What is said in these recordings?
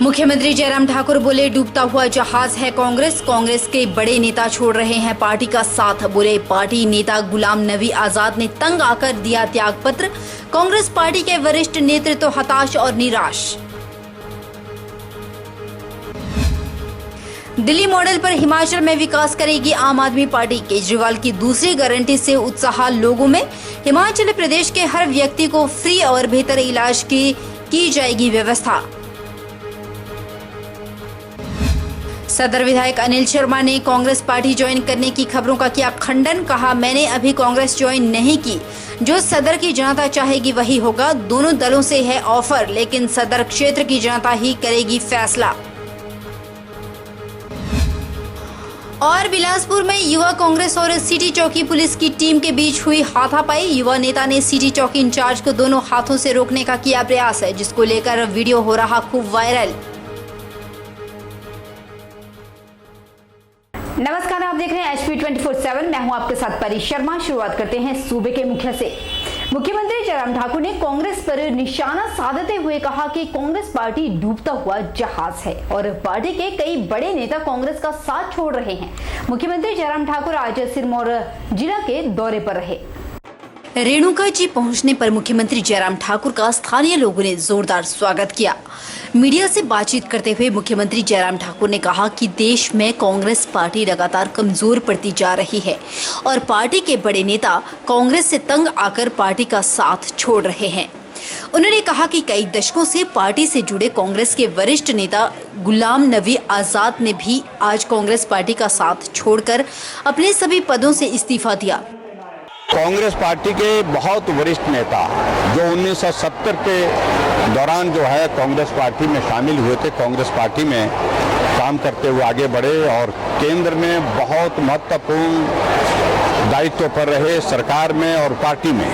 मुख्यमंत्री जयराम ठाकुर बोले, डूबता हुआ जहाज है कांग्रेस। कांग्रेस के बड़े नेता छोड़ रहे हैं पार्टी का साथ। बोले, पार्टी नेता गुलाम नबी आजाद ने तंग आकर दिया त्याग पत्र। कांग्रेस पार्टी के वरिष्ठ नेतृत्व हताश और निराश। दिल्ली मॉडल पर हिमाचल में विकास करेगी आम आदमी पार्टी। केजरीवाल की दूसरी गारंटी से उत्साह लोगों में। हिमाचल प्रदेश के हर व्यक्ति को फ्री और बेहतर इलाज की जाएगी व्यवस्था। सदर विधायक अनिल शर्मा ने कांग्रेस पार्टी ज्वाइन करने की खबरों का किया खंडन। कहा, मैंने अभी कांग्रेस ज्वाइन नहीं की। जो सदर की जनता चाहेगी वही होगा। दोनों दलों से है ऑफर, लेकिन सदर क्षेत्र की जनता ही करेगी फैसला। और बिलासपुर में युवा कांग्रेस और सिटी चौकी पुलिस की टीम के बीच हुई हाथापाई। युवा नेता ने सिटी चौकी इंचार्ज को दोनों हाथों से रोकने का किया प्रयास, जिसको लेकर वीडियो हो रहा खूब वायरल। नमस्कार, आप देख रहे हैं HP 24/7। मैं हूं आपके साथ परी शर्मा। शुरुआत करते हैं सूबे के मुखिया से। मुख्यमंत्री जयराम ठाकुर ने कांग्रेस पर निशाना साधते हुए कहा कि कांग्रेस पार्टी डूबता हुआ जहाज है और पार्टी के कई बड़े नेता कांग्रेस का साथ छोड़ रहे हैं। मुख्यमंत्री जयराम ठाकुर आज सिरमौर जिला के दौरे पर रहे। रेणुका जी पहुंचने पर मुख्यमंत्री जयराम ठाकुर का स्थानीय लोगों ने जोरदार स्वागत किया। मीडिया से बातचीत करते हुए मुख्यमंत्री जयराम ठाकुर ने कहा कि देश में कांग्रेस पार्टी लगातार कमजोर पड़ती जा रही है और पार्टी के बड़े नेता कांग्रेस से तंग आकर पार्टी का साथ छोड़ रहे हैं। उन्होंने कहा कि कई दशकों से पार्टी से जुड़े कांग्रेस के वरिष्ठ नेता गुलाम नबी आजाद ने भी आज कांग्रेस पार्टी का साथ छोड़कर अपने सभी पदों से इस्तीफा दिया। कांग्रेस पार्टी के बहुत वरिष्ठ नेता जो 1970 के दौरान जो है कांग्रेस पार्टी में शामिल हुए थे, कांग्रेस पार्टी में काम करते हुए आगे बढ़े और केंद्र में बहुत महत्वपूर्ण दायित्व पर रहे, सरकार में और पार्टी में।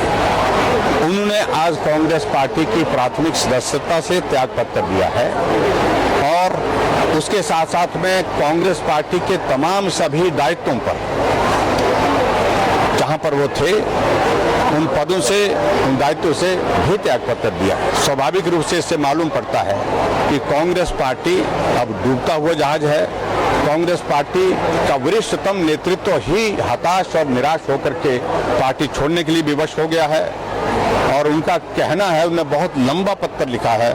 उन्होंने आज कांग्रेस पार्टी की प्राथमिक सदस्यता से त्यागपत्र दिया है और उसके साथ साथ में कांग्रेस पार्टी के तमाम सभी दायित्वों पर जहां पर वो थे उन पदों से, उन दायित्वों से भी त्यागपत्र दिया है। स्वाभाविक रूप से इससे मालूम पड़ता है कि कांग्रेस पार्टी अब डूबता हुआ जहाज है। कांग्रेस पार्टी का वरिष्ठतम नेतृत्व ही हताश और निराश होकर के पार्टी छोड़ने के लिए विवश हो गया है और उनका कहना है, उन्होंने बहुत लंबा पत्र लिखा है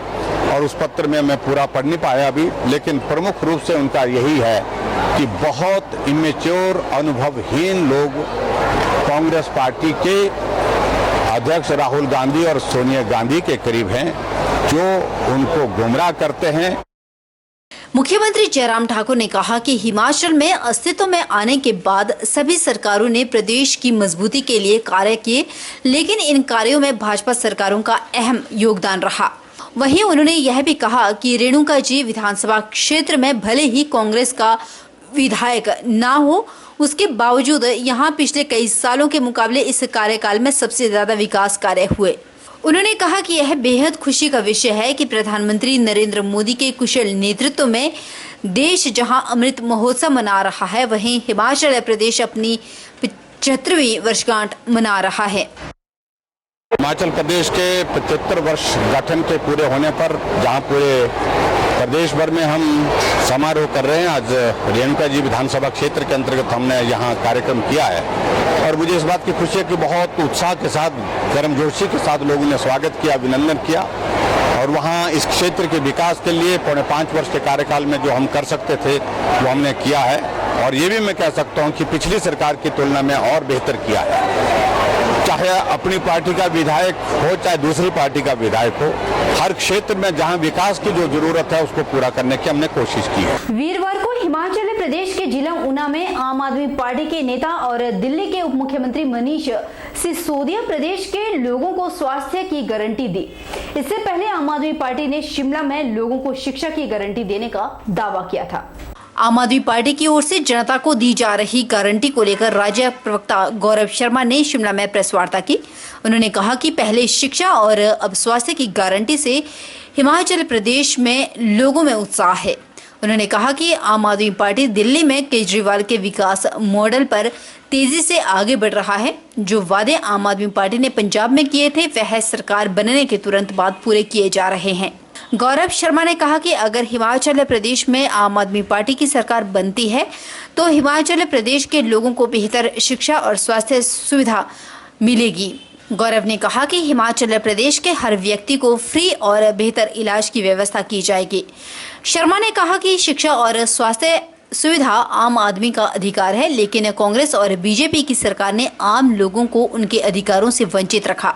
और उस पत्र में मैं पूरा पढ़ नहीं पाया अभी, लेकिन प्रमुख रूप से उनका यही है कि बहुत इमेच्योर, अनुभवहीन लोग कांग्रेस पार्टी के अध्यक्ष राहुल गांधी और सोनिया गांधी के करीब हैं, जो उनको गुमराह करते हैं। मुख्यमंत्री जयराम ठाकुर ने कहा कि हिमाचल में अस्तित्व में आने के बाद सभी सरकारों ने प्रदेश की मजबूती के लिए कार्य किए, लेकिन इन कार्यों में भाजपा सरकारों का अहम योगदान रहा। वहीं उन्होंने यह भी कहा कि रेणुका जी विधानसभा क्षेत्र में भले ही कांग्रेस का विधायक ना हो, उसके बावजूद यहाँ पिछले कई सालों के मुकाबले इस कार्यकाल में सबसे ज्यादा विकास कार्य हुए। उन्होंने कहा कि यह बेहद खुशी का विषय है कि प्रधानमंत्री नरेंद्र मोदी के कुशल नेतृत्व में देश जहां अमृत महोत्सव मना रहा है, वहीं हिमाचल प्रदेश अपनी 75वीं वर्षगांठ मना रहा है। हिमाचल प्रदेश के 75 वर्ष गठन के पूरे होने पर जहां पूरे प्रदेश भर में हम समारोह कर रहे हैं, आज रेणुका जी विधानसभा क्षेत्र के अंतर्गत हमने यहाँ कार्यक्रम किया है और मुझे इस बात की खुशी है कि बहुत उत्साह के साथ, गर्मजोशी के साथ लोगों ने स्वागत किया, अभिनंदन किया और वहाँ इस क्षेत्र के विकास के लिए 4.5 वर्ष के कार्यकाल में जो हम कर सकते थे वो हमने किया है और ये भी मैं कह सकता हूँ कि पिछली सरकार की तुलना में और बेहतर किया है। चाहे अपनी पार्टी का विधायक हो, चाहे दूसरी पार्टी का विधायक हो, हर क्षेत्र में जहां विकास की जो जरूरत है उसको पूरा करने की हमने कोशिश की है। वीरवार को हिमाचल प्रदेश के जिला ऊना में आम आदमी पार्टी के नेता और दिल्ली के उप मुख्यमंत्री मनीष सिसोदिया प्रदेश के लोगों को स्वास्थ्य की गारंटी दी। इससे पहले आम आदमी पार्टी ने शिमला में लोगों को शिक्षा की गारंटी देने का दावा किया था। आम आदमी पार्टी की ओर से जनता को दी जा रही गारंटी को लेकर राज्य प्रवक्ता गौरव शर्मा ने शिमला में प्रेस वार्ता की। उन्होंने कहा कि पहले शिक्षा और अब स्वास्थ्य की गारंटी से हिमाचल प्रदेश में लोगों में उत्साह है। उन्होंने कहा कि आम आदमी पार्टी दिल्ली में केजरीवाल के विकास मॉडल पर तेजी से आगे बढ़ रहा है। जो वादे आम आदमी पार्टी ने पंजाब में किए थे, वह सरकार बनने के तुरंत बाद पूरे किए जा रहे हैं। गौरव शर्मा ने कहा कि अगर हिमाचल प्रदेश में आम आदमी पार्टी की सरकार बनती है तो हिमाचल प्रदेश के लोगों को बेहतर शिक्षा और स्वास्थ्य सुविधा मिलेगी। गौरव ने कहा कि हिमाचल प्रदेश के हर व्यक्ति को फ्री और बेहतर इलाज की व्यवस्था की जाएगी। शर्मा ने कहा कि शिक्षा और स्वास्थ्य सुविधा आम आदमी का अधिकार है, लेकिन कांग्रेस और बीजेपी की सरकार ने आम लोगों को उनके अधिकारों से वंचित रखा।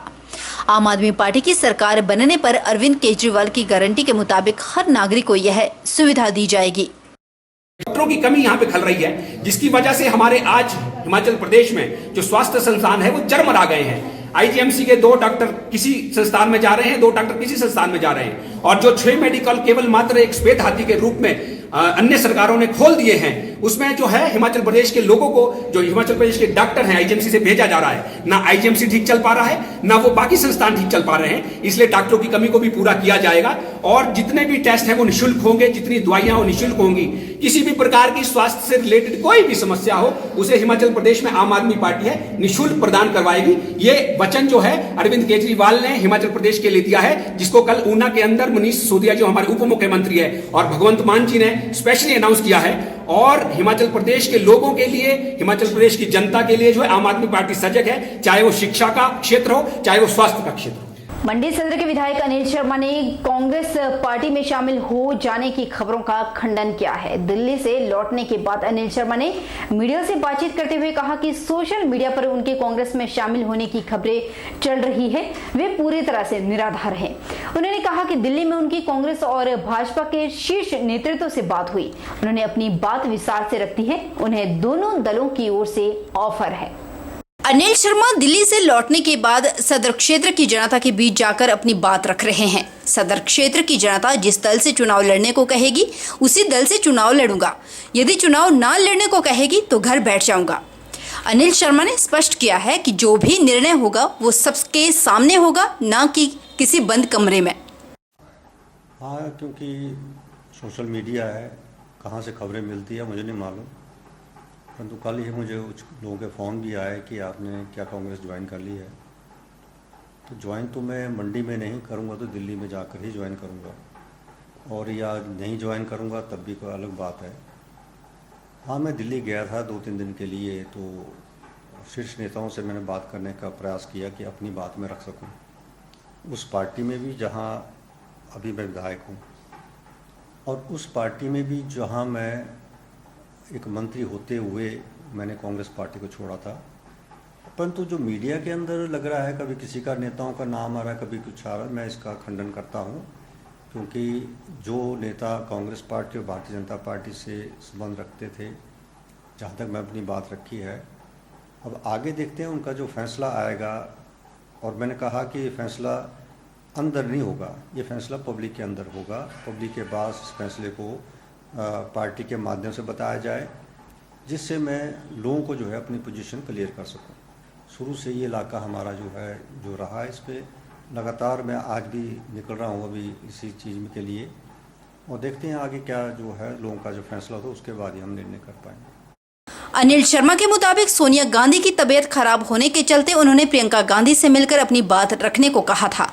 आम आदमी पार्टी की सरकार बनने पर अरविंद केजरीवाल की गारंटी के मुताबिक हर नागरिक को यह सुविधा दी जाएगी। डॉक्टरों की कमी यहाँ पे खल रही है, जिसकी वजह से हमारे आज हिमाचल प्रदेश में जो स्वास्थ्य संस्थान है वो चरमरा गए हैं। आईजीएमसी के 2 डॉक्टर किसी संस्थान में जा रहे हैं, 2 डॉक्टर किसी संस्थान में जा रहे हैं, और जो 6 मेडिकल केवल मात्र एक श्वेत हाथी के रूप में अन्य सरकारों ने खोल दिए हैं, उसमें जो है हिमाचल प्रदेश के लोगों को, जो हिमाचल प्रदेश के डॉक्टर हैं, आईजीएमसी से भेजा जा रहा है। ना आईजीएमसी ठीक चल पा रहा है, ना वो बाकी संस्थान ठीक चल पा रहे हैं। इसलिए डॉक्टरों की कमी को भी पूरा किया जाएगा और जितने भी टेस्ट हैं वो निःशुल्क होंगे, जितनी दवाइयां वो निःशुल्क होंगी। किसी भी प्रकार की स्वास्थ्य से रिलेटेड कोई भी समस्या हो, उसे हिमाचल प्रदेश में आम आदमी पार्टी है निःशुल्क प्रदान करवाएगी। ये वचन जो है अरविंद केजरीवाल ने हिमाचल प्रदेश के लिए दिया है, जिसको कल ऊना के अंदर मनीष सिसोदिया जो हमारे उप मुख्यमंत्री है और भगवंत मान जी ने स्पेशली अनाउंस किया है। और हिमाचल प्रदेश के लोगों के लिए, हिमाचल प्रदेश की जनता के लिए जो है आम आदमी पार्टी सजग है, चाहे वो शिक्षा का क्षेत्र हो, चाहे वो स्वास्थ्य का क्षेत्र हो। मंडी सदर के विधायक अनिल शर्मा ने कांग्रेस पार्टी में शामिल हो जाने की खबरों का खंडन किया है। दिल्ली से लौटने के बाद अनिल शर्मा ने मीडिया से बातचीत करते हुए कहा कि सोशल मीडिया पर उनके कांग्रेस में शामिल होने की खबरें चल रही है, वे पूरी तरह से निराधार हैं। उन्होंने कहा कि दिल्ली में उनकी कांग्रेस और भाजपा के शीर्ष नेतृत्व से बात हुई। उन्होंने अपनी बात विस्तार से रखी है, उन्हें दोनों दलों की ओर से ऑफर है। अनिल शर्मा दिल्ली से लौटने के बाद सदर क्षेत्र की जनता के बीच जाकर अपनी बात रख रहे हैं। सदर क्षेत्र की जनता जिस दल से चुनाव लड़ने को कहेगी उसी दल से चुनाव लड़ूंगा, यदि चुनाव ना लड़ने को कहेगी तो घर बैठ जाऊंगा। अनिल शर्मा ने स्पष्ट किया है कि जो भी निर्णय होगा वो सबके सामने होगा, ना कि किसी बंद कमरे में। हाँ, क्योंकि सोशल मीडिया है, कहाँ से खबरें मिलती है मुझे नहीं मालूम, परंतु कल ही मुझे कुछ लोगों के फ़ोन भी आए कि आपने क्या कांग्रेस ज्वाइन कर ली है। तो ज्वाइन तो मैं मंडी में नहीं करूँगा, तो दिल्ली में जाकर ही ज्वाइन करूँगा, और या नहीं ज्वाइन करूँगा तब भी कोई अलग बात है। हाँ, मैं दिल्ली गया था 2-3 दिन के लिए, तो शीर्ष नेताओं से मैंने बात करने का प्रयास किया कि अपनी बात में रख सकूँ उस पार्टी में भी जहाँ अभी मैं विधायक हूँ, और उस पार्टी में भी जहाँ मैं एक मंत्री होते हुए मैंने कांग्रेस पार्टी को छोड़ा था। परंतु जो मीडिया के अंदर लग रहा है, कभी किसी का नेताओं का नाम आ रहा है, कभी कुछ आ रहा है, मैं इसका खंडन करता हूं, क्योंकि जो नेता कांग्रेस पार्टी और भारतीय जनता पार्टी से संबंध रखते थे, जहां तक मैं अपनी बात रखी है, अब आगे देखते हैं उनका जो फैसला आएगा। और मैंने कहा कि ये फैसला अंदर नहीं होगा, ये फैसला पब्लिक के अंदर होगा। पब्लिक के पास इस फैसले को पार्टी के माध्यम से बताया जाए, जिससे मैं लोगों को जो है अपनी पोजीशन क्लियर कर सकूं। शुरू से ये इलाका हमारा जो है, जो रहा है, इस पे लगातार मैं आज भी निकल रहा हूँ अभी इसी चीज़ के लिए, और देखते हैं आगे क्या जो है लोगों का जो फैसला हो, उसके बाद ही हम निर्णय कर पाएंगे। अनिल शर्मा के मुताबिक सोनिया गांधी की तबीयत खराब होने के चलते उन्होंने प्रियंका गांधी से मिलकर अपनी बात रखने को कहा था।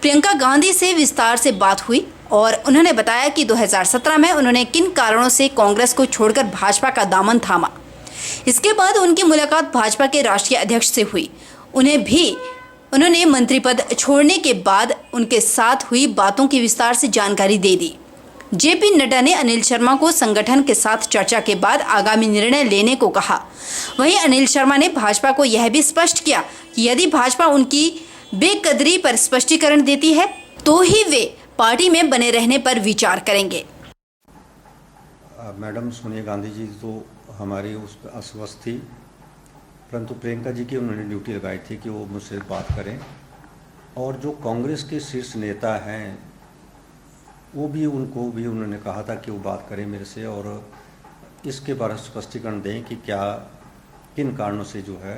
प्रियंका गांधी से विस्तार से बात हुई और उन्होंने बताया कि 2017 में उन्होंने किन कारणों से कांग्रेस को छोड़कर भाजपा का दामन थामा। इसके बाद उनकी मुलाकात भाजपा के राष्ट्रीय अध्यक्ष से हुई। उन्होंने मंत्री पद छोड़ने के बाद उनके साथ हुई बातों की विस्तार से जानकारी दे दी। जेपी नड्डा ने अनिल शर्मा को संगठन के साथ चर्चा के बाद आगामी निर्णय लेने को कहा। वहीं अनिल शर्मा ने भाजपा को यह भी स्पष्ट किया कि यदि भाजपा उनकी बेकदरी पर स्पष्टीकरण देती है तो ही वे पार्टी में बने रहने पर विचार करेंगे। मैडम सोनिया गांधी जी तो हमारी उस पर अस्वस्थ थी, परंतु प्रियंका जी की उन्होंने ड्यूटी लगाई थी कि वो मुझसे बात करें, और जो कांग्रेस के शीर्ष नेता हैं उनको भी उन्होंने कहा था कि वो बात करें मेरे से, और इसके बारे में स्पष्टीकरण दें कि क्या किन कारणों से जो है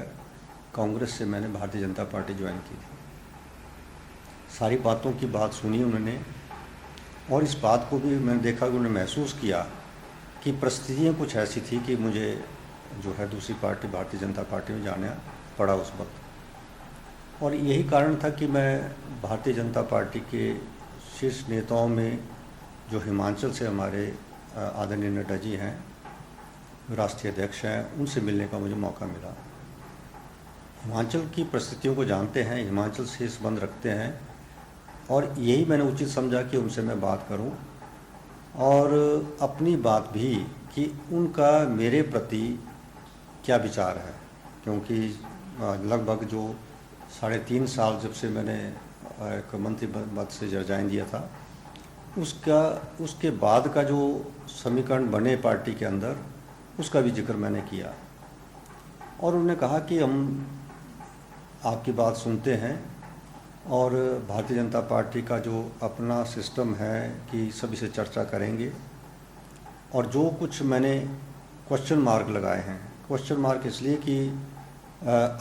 कांग्रेस से मैंने भारतीय जनता पार्टी ज्वाइन की थी। सारी बातों की बात सुनी उन्होंने, और इस बात को भी मैंने देखा कि उन्होंने महसूस किया कि परिस्थितियाँ कुछ ऐसी थी कि मुझे जो है दूसरी पार्टी भारतीय जनता पार्टी में जाना पड़ा उस वक्त, और यही कारण था कि मैं भारतीय जनता पार्टी के शीर्ष नेताओं में जो हिमाचल से हमारे आदरणीय नड्डा जी हैं, राष्ट्रीय अध्यक्ष हैं, उनसे मिलने का मुझे मौका मिला। हिमाचल की परिस्थितियों को जानते हैं, हिमाचल से संबंध रखते हैं और यही मैंने उचित समझा कि उनसे मैं बात करूं और अपनी बात भी कि उनका मेरे प्रति क्या विचार है, क्योंकि लगभग जो 3.5 साल जब से मैंने एक मंत्री पद से रिजाइन दिया था, उसके बाद का जो समीकरण बने पार्टी के अंदर, उसका भी जिक्र मैंने किया और उन्होंने कहा कि हम आपकी बात सुनते हैं और भारतीय जनता पार्टी का जो अपना सिस्टम है कि सभी से चर्चा करेंगे और जो कुछ मैंने क्वेश्चन मार्क लगाए हैं, क्वेश्चन मार्क इसलिए कि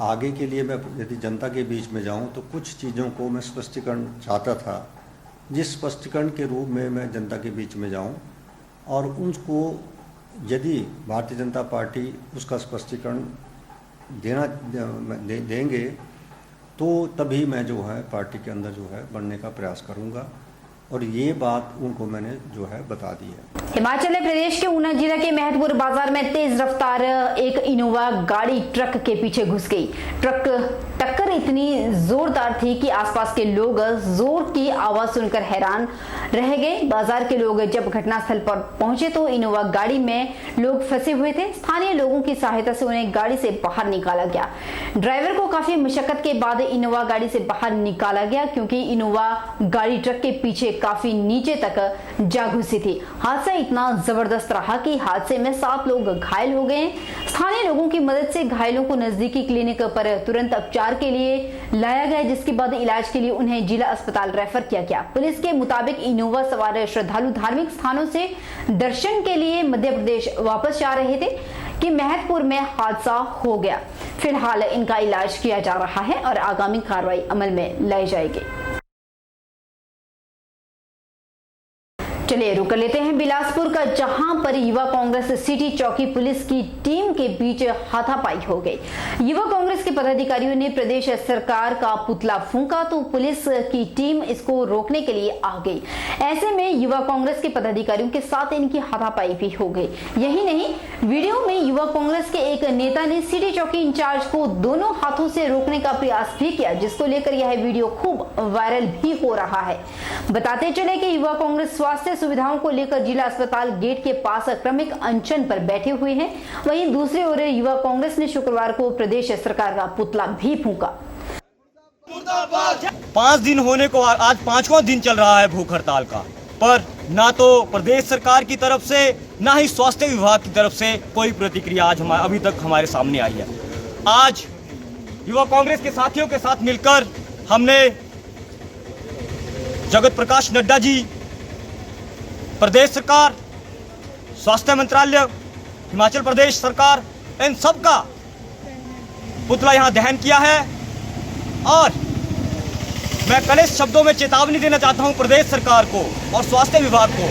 आगे के लिए मैं यदि जनता के बीच में जाऊं तो कुछ चीज़ों को मैं स्पष्टीकरण चाहता था, जिस स्पष्टीकरण के रूप में मैं जनता के बीच में जाऊं और उनको यदि भारतीय जनता पार्टी उसका स्पष्टीकरण देंगे तो तभी मैं जो है पार्टी के अंदर जो है बढ़ने का प्रयास करूंगा और ये बात उनको मैंने जो है बता दी है। हिमाचल प्रदेश के ऊना जिला के महतपुर बाजार में तेज रफ्तार एक इनोवा गाड़ी ट्रक के पीछे घुस गई। ट्रक टक्कर इतनी जोरदार थी कि आसपास के लोग जोर की आवाज सुनकर हैरान रह गए। बाजार के लोग जब घटनास्थल पर पहुंचे तो इनोवा गाड़ी में लोग फंसे हुए थे। स्थानीय लोगों की सहायता से उन्हें गाड़ी से बाहर निकाला गया। ड्राइवर को काफी मशक्कत के बाद इनोवा गाड़ी से बाहर निकाला गया, क्योंकि इनोवा गाड़ी ट्रक के पीछे काफी नीचे तक जा घुसी थी। हादसा इतना जबरदस्त रहा कि हादसे में 7 लोग घायल हो गए। स्थानीय लोगों की मदद से घायलों को नजदीकी क्लिनिक पर तुरंत उपचार के लिए लाया गया, जिसके बाद इलाज के लिए उन्हें जिला अस्पताल रेफर किया गया। पुलिस के मुताबिक इनोवा सवार श्रद्धालु धार्मिक स्थानों से दर्शन के लिए मध्य प्रदेश वापस जा रहे थे कि महतपुर में हादसा हो गया। फिलहाल इनका इलाज किया जा रहा है और आगामी कार्रवाई अमल में लाई जाएगी। चलिए रुक लेते हैं बिलासपुर का, जहां पर युवा कांग्रेस सिटी चौकी पुलिस की टीम के बीच हाथापाई हो गई। युवा कांग्रेस के पदाधिकारियों ने प्रदेश सरकार का पुतला फूंका तो पुलिस की टीम इसको रोकने के लिए आ गई। ऐसे में युवा कांग्रेस के पदाधिकारियों के साथ इनकी हाथापाई भी हो गई। यही नहीं, वीडियो में युवा कांग्रेस के एक नेता ने सिटी चौकी इंचार्ज को दोनों हाथों से रोकने का प्रयास भी किया, जिसको लेकर यह वीडियो खूब वायरल भी हो रहा है। बताते चले कि युवा कांग्रेस स्वास्थ्य सुविधाओं को लेकर जिला अस्पताल गेट के पास क्रमिक अनशन पर बैठे हुए हैं। वहीं दूसरी ओर युवा कांग्रेस ने शुक्रवार को प्रदेश सरकार का पुतला भी फूंका। 5 दिन होने को आज 5वां दिन चल रहा है भूख हड़ताल का, पर ना तो प्रदेश सरकार की तरफ से ना ही स्वास्थ्य विभाग की तरफ से कोई प्रतिक्रिया आज अभी तक हमारे सामने आई है। आज युवा कांग्रेस के साथियों के साथ मिलकर हमने जगत प्रकाश नड्डा जी, प्रदेश सरकार, स्वास्थ्य मंत्रालय, हिमाचल प्रदेश सरकार, इन सब का पुतला यहां दहन किया है। और मैं कड़े शब्दों में चेतावनी देना चाहता हूं प्रदेश सरकार को और स्वास्थ्य विभाग को।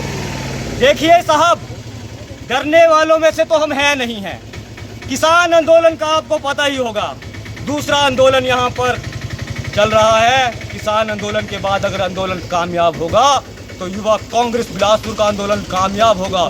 देखिए साहब, डरने वालों में से तो हम हैं नहीं हैं। किसान आंदोलन का आपको पता ही होगा, दूसरा आंदोलन यहां पर चल रहा है। किसान आंदोलन के बाद अगर आंदोलन कामयाब होगा तो युवा कांग्रेस बिलासपुर का आंदोलन कामयाब होगा।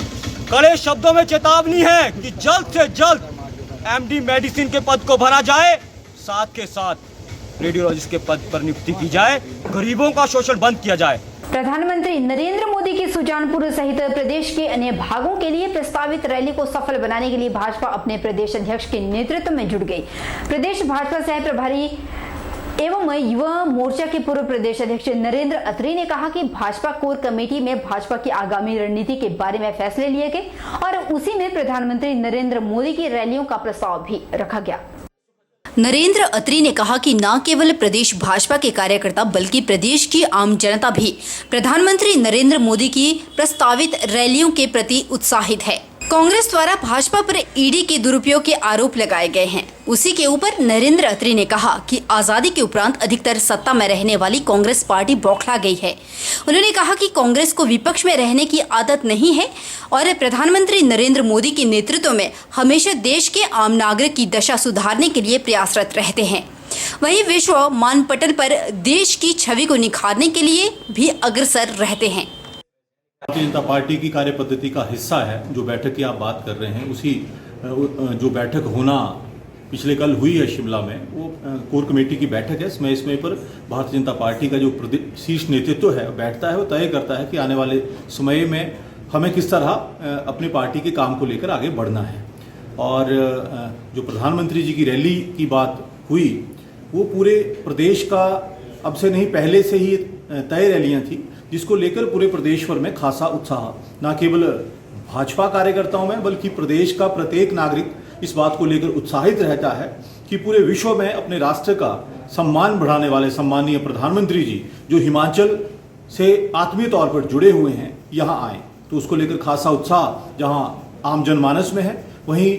कड़े शब्दों में चेतावनी है कि जल्द से जल्द एमडी मेडिसिन के पद को भरा जाए, साथ के साथ रेडियोलॉजिस्ट के पद पर नियुक्ति की जाए, गरीबों का शोषण बंद किया जाए। प्रधानमंत्री नरेंद्र मोदी की सुजानपुर सहित प्रदेश के अन्य भागों के लिए प्रस्तावित रैली को सफल बनाने के लिए भाजपा अपने प्रदेश अध्यक्ष के नेतृत्व में जुट गई। प्रदेश भाजपा सह प्रभारी एवं युवा मोर्चा के पूर्व प्रदेश अध्यक्ष नरेंद्र अत्री ने कहा कि भाजपा कोर कमेटी में भाजपा की आगामी रणनीति के बारे में फैसले लिए गए और उसी में प्रधानमंत्री नरेंद्र मोदी की रैलियों का प्रस्ताव भी रखा गया। नरेंद्र अत्री ने कहा कि न केवल प्रदेश भाजपा के कार्यकर्ता बल्कि प्रदेश की आम जनता भी प्रधानमंत्री नरेंद्र मोदी की प्रस्तावित रैलियों के प्रति उत्साहित है। कांग्रेस द्वारा भाजपा पर ईडी के दुरुपयोग के आरोप लगाए गए हैं। उसी के ऊपर नरेंद्र अत्री ने कहा कि आजादी के उपरांत अधिकतर सत्ता में रहने वाली कांग्रेस पार्टी बौखला गई है। उन्होंने कहा कि कांग्रेस को विपक्ष में रहने की आदत नहीं है और प्रधानमंत्री नरेंद्र मोदी के नेतृत्व में हमेशा देश के आम नागरिक की दशा सुधारने के लिए प्रयासरत रहते हैं। वहीं विश्व मानपटल पर देश की छवि को निखारने के लिए भी अग्रसर रहते हैं। भारतीय जनता पार्टी की कार्य पद्धति का हिस्सा है जो बैठक की आप बात कर रहे हैं, उसी जो बैठक होना पिछले कल हुई है शिमला में, वो कोर कमेटी की बैठक है। इसमें पर भारतीय जनता पार्टी का जो शीर्ष नेतृत्व है बैठता है, वो तय करता है कि आने वाले समय में हमें किस तरह अपनी पार्टी के काम को लेकर आगे बढ़ना है। और जो प्रधानमंत्री जी की रैली की बात हुई, वो पूरे प्रदेश का अब से नहीं पहले से ही तय रैलियां थी, जिसको लेकर पूरे प्रदेश भर में खासा उत्साह, न केवल भाजपा कार्यकर्ताओं में बल्कि प्रदेश का प्रत्येक नागरिक इस बात को लेकर उत्साहित रहता है कि पूरे विश्व में अपने राष्ट्र का सम्मान बढ़ाने वाले सम्मानीय प्रधानमंत्री जी जो हिमाचल से आत्मीय तौर पर जुड़े हुए हैं यहाँ आए, तो उसको लेकर खासा उत्साह जहाँ आम जनमानस में है, वहीं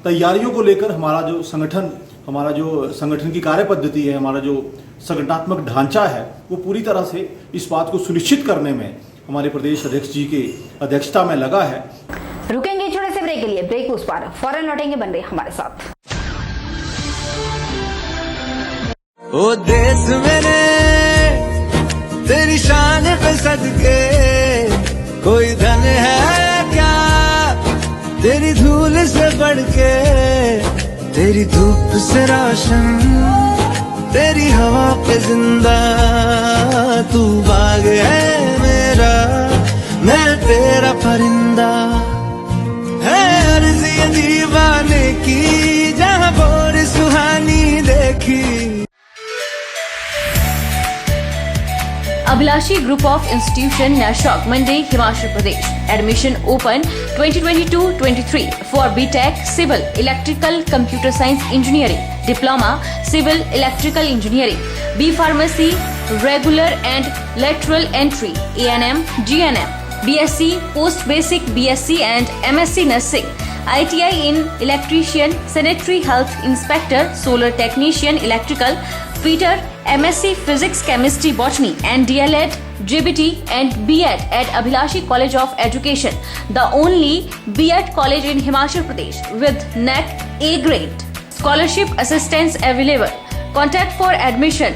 तैयारियों को लेकर हमारा जो संगठन की कार्य पद्धति है, हमारा जो संगठनात्मक ढांचा है, वो पूरी तरह से इस बात को सुनिश्चित करने में हमारे प्रदेश अध्यक्ष जी की अध्यक्षता में लगा है। रुकेंगे छोटे से ब्रेक के लिए, ब्रेक उस पार, फौरन लौटेंगे, बन रहे हमारे साथ। ओ देश मेरे तेरी शान पे सदके कोई धन है क्या तेरी धूल से बढ़ के, तेरी धूप से रोशन, तेरी हवा पे जिंदा, तू बाग है मेरा, मैं तेरा परिंदा, है अर्ज़ी दीवाने की जहाँ बोर सुहानी देखी। Abhilashi Group of Institution, Nashok, Mandi, Himachal Pradesh. Admission open 2022-23 for BTech Civil Electrical Computer Science Engineering, Diploma Civil Electrical Engineering, B Pharmacy, Regular and Lateral Entry, ANM, GNM, BSc Post Basic BSc and MSc Nursing, ITI in Electrician, Sanitary Health Inspector, Solar Technician, Electrical, Fitter, MSc Physics, Chemistry, Botany and DLEd, JBT and B.Ed at Abhilashi College of Education, the only B.Ed college in Himachal Pradesh with NAC A grade. Scholarship assistance available. Contact for admission